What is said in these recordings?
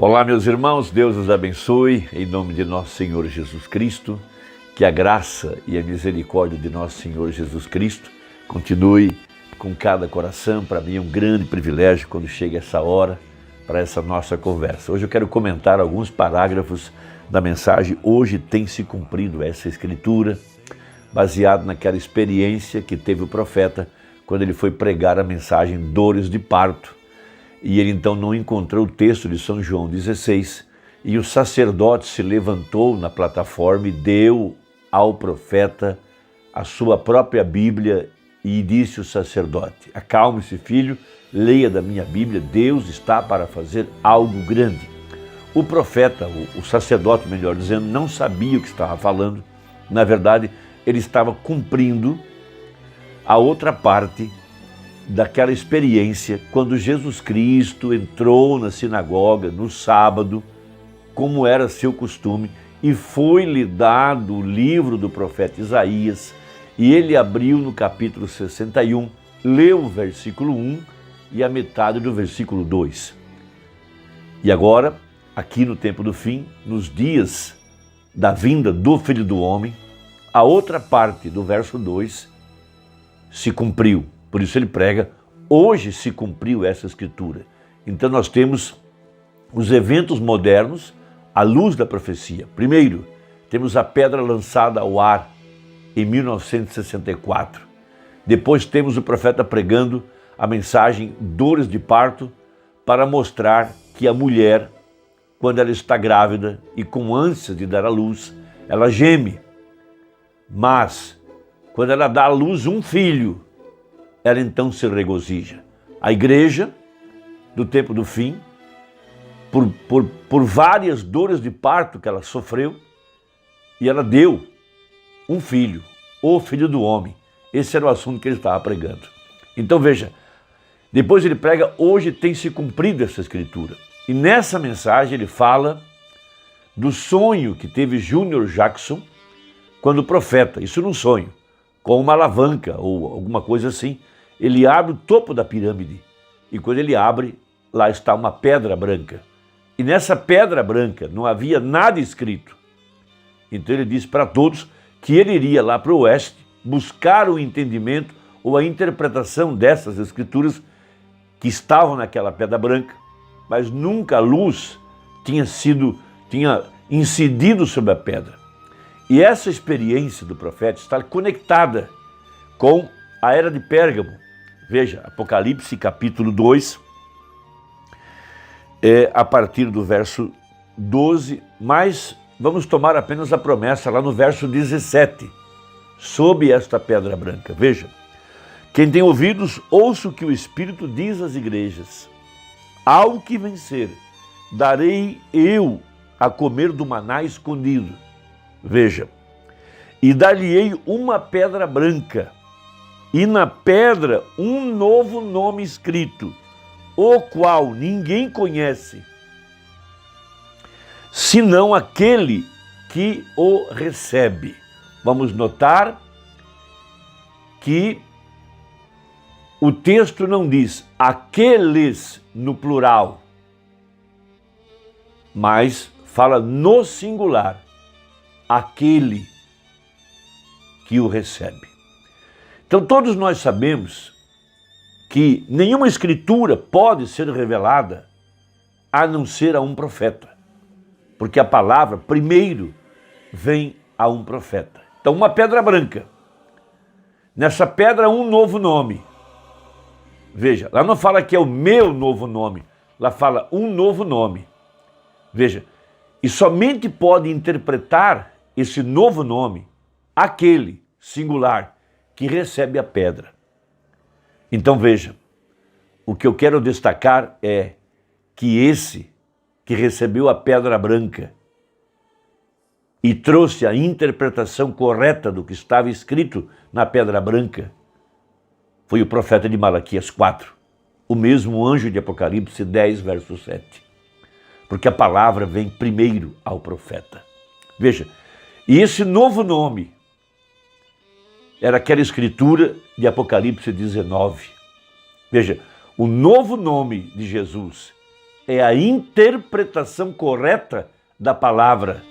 Olá, meus irmãos, Deus os abençoe, em nome de nosso Senhor Jesus Cristo, que a graça e a misericórdia de nosso Senhor Jesus Cristo continue com cada coração. Para mim é um grande privilégio quando chega essa hora para essa nossa conversa. Hoje eu quero comentar alguns parágrafos da mensagem Hoje tem se cumprido essa escritura, baseado naquela experiência que teve o profeta quando ele foi pregar a mensagem Dores de Parto. E ele então não encontrou o texto de São João 16, e o sacerdote se levantou na plataforma e deu ao profeta a sua própria Bíblia e disse o sacerdote: acalme-se, filho, leia da minha Bíblia, Deus está para fazer algo grande. O profeta, o sacerdote, melhor dizendo, não sabia o que estava falando. Na verdade, ele estava cumprindo a outra parte daquela experiência quando Jesus Cristo entrou na sinagoga no sábado, como era seu costume, e foi-lhe dado o livro do profeta Isaías, e ele abriu no capítulo 61, leu o versículo 1 e a metade do versículo 2. E agora, aqui no tempo do fim, nos dias da vinda do Filho do Homem, a outra parte do verso 2 se cumpriu. Por isso ele prega, hoje se cumpriu essa escritura. Então nós temos os eventos modernos à luz da profecia. Primeiro, temos a pedra lançada ao ar em 1964. Depois temos o profeta pregando a mensagem Dores de Parto para mostrar que a mulher, quando ela está grávida e com ânsia de dar à luz, ela geme. Mas, quando ela dá à luz um filho, ela então se regozija. A igreja, do tempo do fim, por várias dores de parto que ela sofreu, e ela deu um filho, o Filho do Homem. Esse era o assunto que ele estava pregando. Então veja, depois ele prega, hoje tem se cumprido essa escritura. E nessa mensagem ele fala do sonho que teve Junior Jackson quando profeta, isso num sonho, com uma alavanca ou alguma coisa assim. Ele abre o topo da pirâmide e quando ele abre, lá está uma pedra branca. E nessa pedra branca não havia nada escrito. Então ele disse para todos que ele iria lá para o oeste buscar o entendimento ou a interpretação dessas escrituras que estavam naquela pedra branca, mas nunca a luz tinha incidido sobre a pedra. E essa experiência do profeta está conectada com a era de Pérgamo. Veja, Apocalipse capítulo 2, a partir do verso 12, mas vamos tomar apenas a promessa lá no verso 17, sob esta pedra branca. Veja, quem tem ouvidos, ouça o que o Espírito diz às igrejas. Ao que vencer, darei eu a comer do maná escondido. Veja, e dar-lhe-ei uma pedra branca, e na pedra um novo nome escrito, o qual ninguém conhece, senão aquele que o recebe. Vamos notar que o texto não diz aqueles no plural, mas fala no singular, aquele que o recebe. Então todos nós sabemos que nenhuma escritura pode ser revelada a não ser a um profeta, porque a palavra primeiro vem a um profeta. Então uma pedra branca, nessa pedra um novo nome. Veja, lá não fala que é o meu novo nome, lá fala um novo nome. Veja, e somente pode interpretar esse novo nome aquele singular que recebe a pedra. Então veja, o que eu quero destacar é que esse que recebeu a pedra branca e trouxe a interpretação correta do que estava escrito na pedra branca foi o profeta de Malaquias 4, o mesmo anjo de Apocalipse 10, verso 7. Porque a palavra vem primeiro ao profeta. Veja, e esse novo nome era aquela escritura de Apocalipse 19. Veja, o novo nome de Jesus é a interpretação correta da palavra,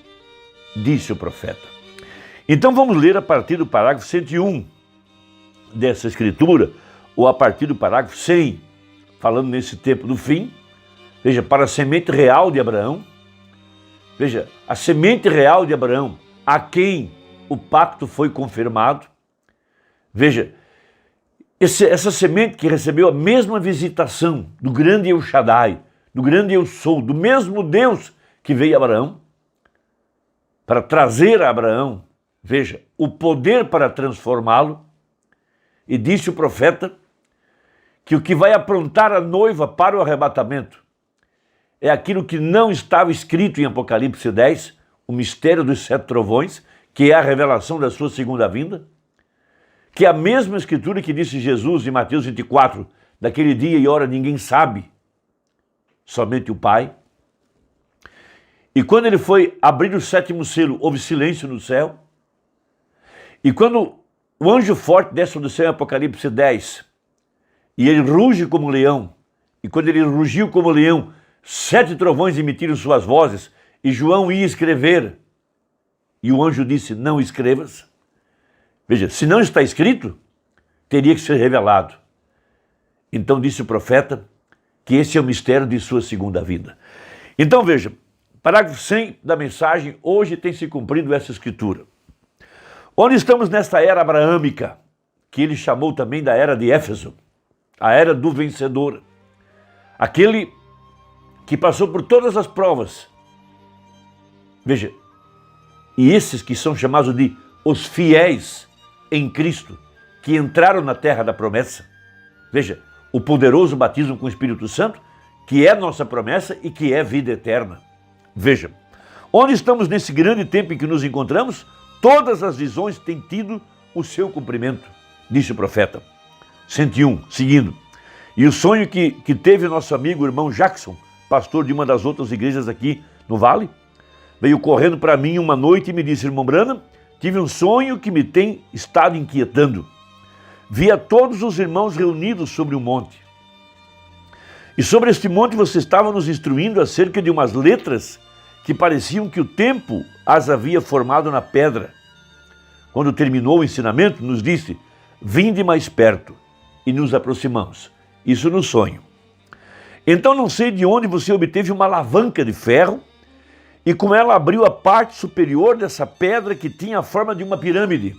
disse o profeta. Então vamos ler a partir do parágrafo 101 dessa escritura, ou a partir do parágrafo 100, falando nesse tempo do fim. Veja, para a semente real de Abraão, veja, a semente real de Abraão, a quem o pacto foi confirmado. Veja, essa semente que recebeu a mesma visitação do grande El Shaddai, do grande Eu Sou, do mesmo Deus que veio a Abraão, para trazer a Abraão, veja, o poder para transformá-lo. E disse o profeta que o que vai aprontar a noiva para o arrebatamento é aquilo que não estava escrito em Apocalipse 10, o mistério dos 7 trovões, que é a revelação da sua segunda vinda, que é a mesma escritura que disse Jesus em Mateus 24, daquele dia e hora ninguém sabe, somente o Pai. E quando ele foi abrir o 7º selo, houve silêncio no céu. E quando o anjo forte desce do céu em Apocalipse 10, e ele ruge como um leão, e quando ele rugiu como um leão, 7 trovões emitiram suas vozes, e João ia escrever, e o anjo disse, não escrevas. Veja, se não está escrito, teria que ser revelado. Então disse o profeta que esse é o mistério de sua segunda vinda. Então veja, parágrafo 100 da mensagem, hoje tem se cumprido essa escritura. Onde estamos nesta era abraâmica, que ele chamou também da era de Éfeso, a era do vencedor, aquele que passou por todas as provas. Veja, e esses que são chamados de os fiéis em Cristo, que entraram na terra da promessa. Veja, o poderoso batismo com o Espírito Santo, que é nossa promessa e que é vida eterna. Veja, onde estamos nesse grande tempo em que nos encontramos, todas as visões têm tido o seu cumprimento, disse o profeta. 101, seguindo. E o sonho que teve nosso amigo, o irmão Jackson, pastor de uma das outras igrejas aqui no Vale, veio correndo para mim uma noite e me disse, irmão Branham, tive um sonho que me tem estado inquietando. Vi a todos os irmãos reunidos sobre um monte. E sobre este monte você estava nos instruindo acerca de umas letras que pareciam que o tempo as havia formado na pedra. Quando terminou o ensinamento, nos disse, vinde mais perto, e nos aproximamos. Isso no sonho. Então não sei de onde você obteve uma alavanca de ferro, e com ela abriu a parte superior dessa pedra que tinha a forma de uma pirâmide.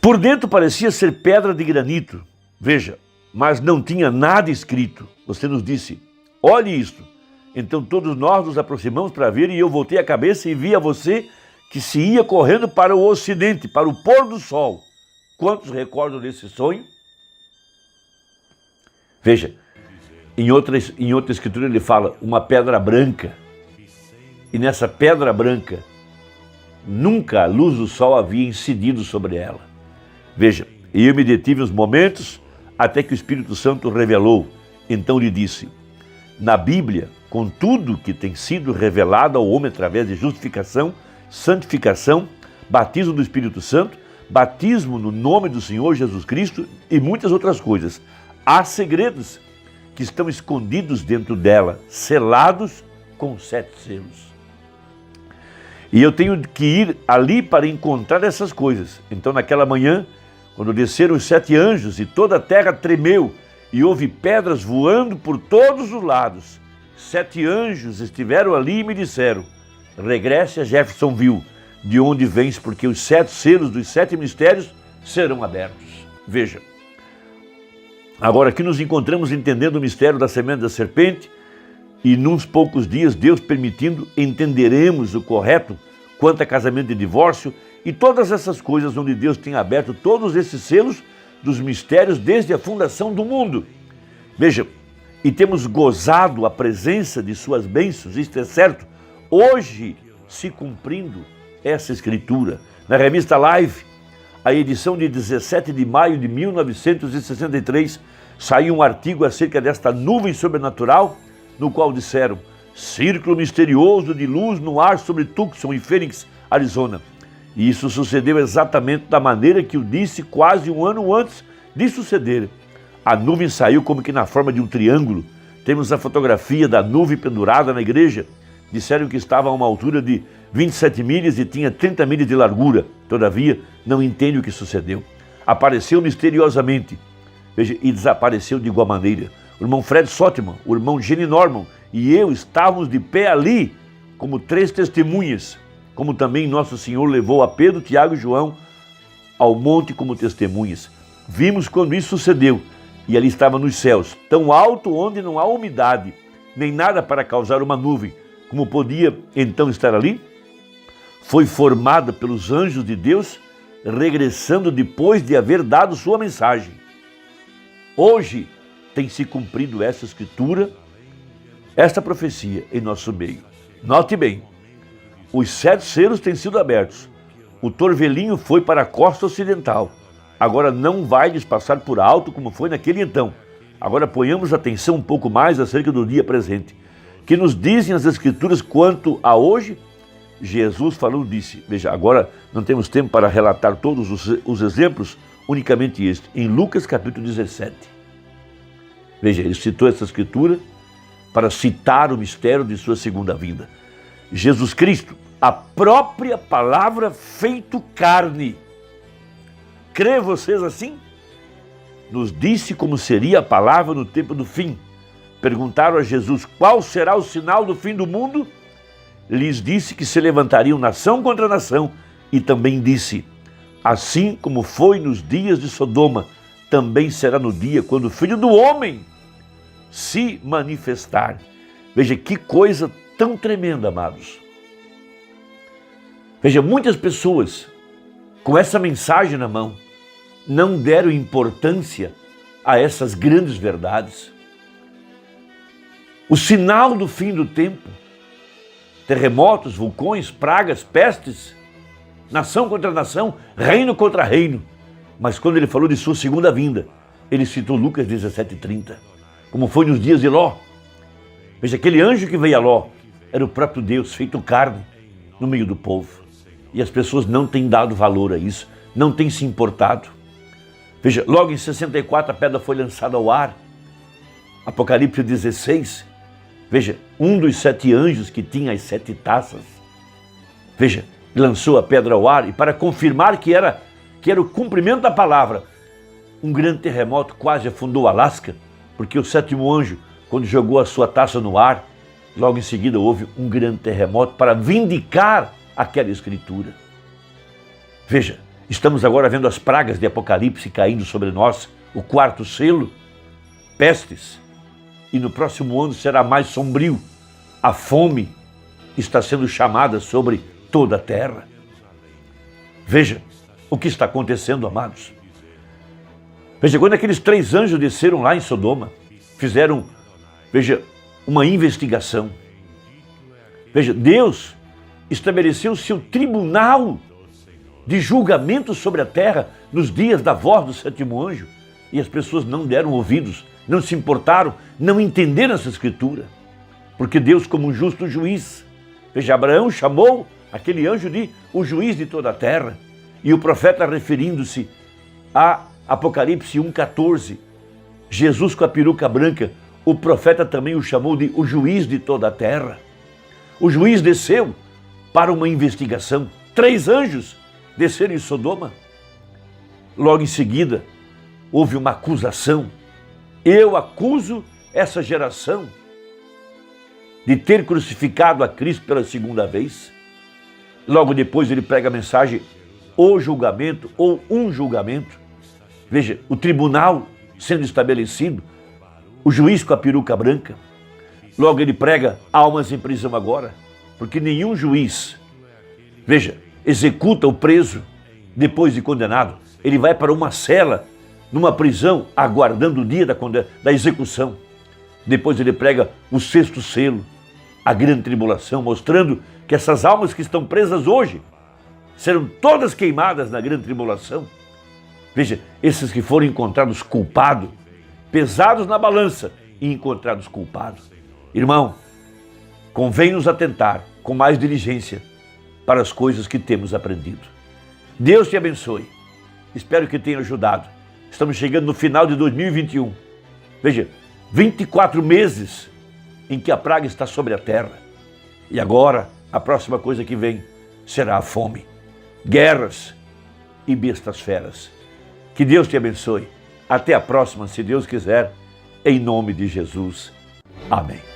Por dentro parecia ser pedra de granito, veja, mas não tinha nada escrito. Você nos disse, olhe isto. Então todos nós nos aproximamos para ver e eu voltei a cabeça e vi a você que se ia correndo para o ocidente, para o pôr do sol. Quantos recordam desse sonho? Veja, em outra escritura ele fala uma pedra branca. E nessa pedra branca, nunca a luz do sol havia incidido sobre ela. Veja, e eu me detive uns momentos até que o Espírito Santo revelou. Então lhe disse, na Bíblia, com tudo que tem sido revelado ao homem através de justificação, santificação, batismo do Espírito Santo, batismo no nome do Senhor Jesus Cristo e muitas outras coisas. Há segredos que estão escondidos dentro dela, selados com 7 selos. E eu tenho que ir ali para encontrar essas coisas. Então naquela manhã, quando desceram os 7 anjos e toda a terra tremeu e houve pedras voando por todos os lados, 7 anjos estiveram ali e me disseram, regresse a Jeffersonville, de onde vens, porque os 7 selos dos 7 mistérios serão abertos. Veja, agora aqui nos encontramos entendendo o mistério da semente da serpente e nos poucos dias, Deus permitindo, entenderemos o correto quanto a casamento e divórcio e todas essas coisas onde Deus tem aberto todos esses selos dos mistérios desde a fundação do mundo. Veja, e temos gozado a presença de suas bênçãos, isto é certo, hoje se cumprindo essa escritura. Na revista Live, a edição de 17 de maio de 1963, saiu um artigo acerca desta nuvem sobrenatural, no qual disseram, círculo misterioso de luz no ar sobre Tucson e Phoenix, Arizona. E isso sucedeu exatamente da maneira que eu disse quase um ano antes de suceder. A nuvem saiu como que na forma de um triângulo. Temos a fotografia da nuvem pendurada na igreja. Disseram que estava a uma altura de 27 milhas e tinha 30 milhas de largura. Todavia, não entende o que sucedeu. Apareceu misteriosamente, veja, e desapareceu de igual maneira. O irmão Fred Sottman, o irmão Jenny Norman e eu estávamos de pé ali como 3 testemunhas, como também Nosso Senhor levou a Pedro, Tiago e João ao monte como testemunhas. Vimos quando isso sucedeu e ali estava nos céus, tão alto onde não há umidade, nem nada para causar uma nuvem. Como podia então estar ali? Foi formada pelos anjos de Deus, regressando depois de haver dado sua mensagem. Hoje tem se cumprido essa escritura, esta profecia em nosso meio. Note bem, os 7 selos têm sido abertos. O torvelinho foi para a costa ocidental. Agora não vai despassar por alto como foi naquele então. Agora ponhamos atenção um pouco mais acerca do dia presente. Que nos dizem as escrituras quanto a hoje? Jesus falou, disse, veja, agora não temos tempo para relatar todos os exemplos, unicamente este, em Lucas capítulo 17. Veja, ele citou essa escritura para citar o mistério de sua segunda vinda. Jesus Cristo, a própria palavra feito carne. Crê vocês assim? Nos disse como seria a palavra no tempo do fim. Perguntaram a Jesus qual será o sinal do fim do mundo. Lhes disse que se levantariam nação contra nação e também disse, assim como foi nos dias de Sodoma, também será no dia quando o Filho do Homem se manifestar. Veja que coisa tão tremenda, amados. Veja, muitas pessoas com essa mensagem na mão não deram importância a essas grandes verdades. O sinal do fim do tempo, terremotos, vulcões, pragas, pestes, nação contra nação, reino contra reino. Mas quando ele falou de sua segunda vinda, ele citou Lucas 17:30, como foi nos dias de Ló. Veja, aquele anjo que veio a Ló era o próprio Deus, feito carne, no meio do povo. E as pessoas não têm dado valor a isso, não têm se importado. Veja, logo em 64 a pedra foi lançada ao ar. Apocalipse 16. Veja, um dos 7 anjos que tinha as 7 taças, veja, lançou a pedra ao ar e para confirmar que era o cumprimento da palavra, um grande terremoto quase afundou Alasca, porque o 7º anjo, quando jogou a sua taça no ar, logo em seguida houve um grande terremoto para vindicar aquela escritura. Veja, estamos agora vendo as pragas de Apocalipse caindo sobre nós, o 4º selo, pestes. E no próximo ano será mais sombrio. A fome está sendo chamada sobre toda a terra. Veja o que está acontecendo, amados. Veja, quando aqueles 3 anjos desceram lá em Sodoma, fizeram, veja, uma investigação. Veja, Deus estabeleceu o seu tribunal de julgamento sobre a terra nos dias da voz do 7º anjo. E as pessoas não deram ouvidos, não se importaram, não entenderam essa escritura. Porque Deus, como um justo juiz, veja, Abraão chamou aquele anjo de o juiz de toda a terra. E o profeta, referindo-se a Apocalipse 1:14, Jesus com a peruca branca, o profeta também o chamou de o juiz de toda a terra. O juiz desceu para uma investigação. 3 anjos desceram em Sodoma. Logo em seguida, houve uma acusação. Eu acuso essa geração de ter crucificado a Cristo pela segunda vez. Logo depois ele prega a mensagem, o julgamento ou um julgamento. Veja, o tribunal sendo estabelecido, o juiz com a peruca branca. Logo ele prega almas em prisão agora, porque nenhum juiz, veja, executa o preso depois de condenado. Ele vai para uma cela, numa prisão, aguardando o dia da execução. Depois ele prega o 6º selo, a grande tribulação, mostrando que essas almas que estão presas hoje serão todas queimadas na grande tribulação. Veja, esses que foram encontrados culpados, pesados na balança e encontrados culpados. Irmão, convém nos atentar com mais diligência para as coisas que temos aprendido. Deus te abençoe. Espero que tenha ajudado Estamos chegando no final de 2021. Veja, 24 meses em que a praga está sobre a terra. E agora, a próxima coisa que vem será a fome, guerras e bestas feras. Que Deus te abençoe. Até a próxima, se Deus quiser, em nome de Jesus. Amém.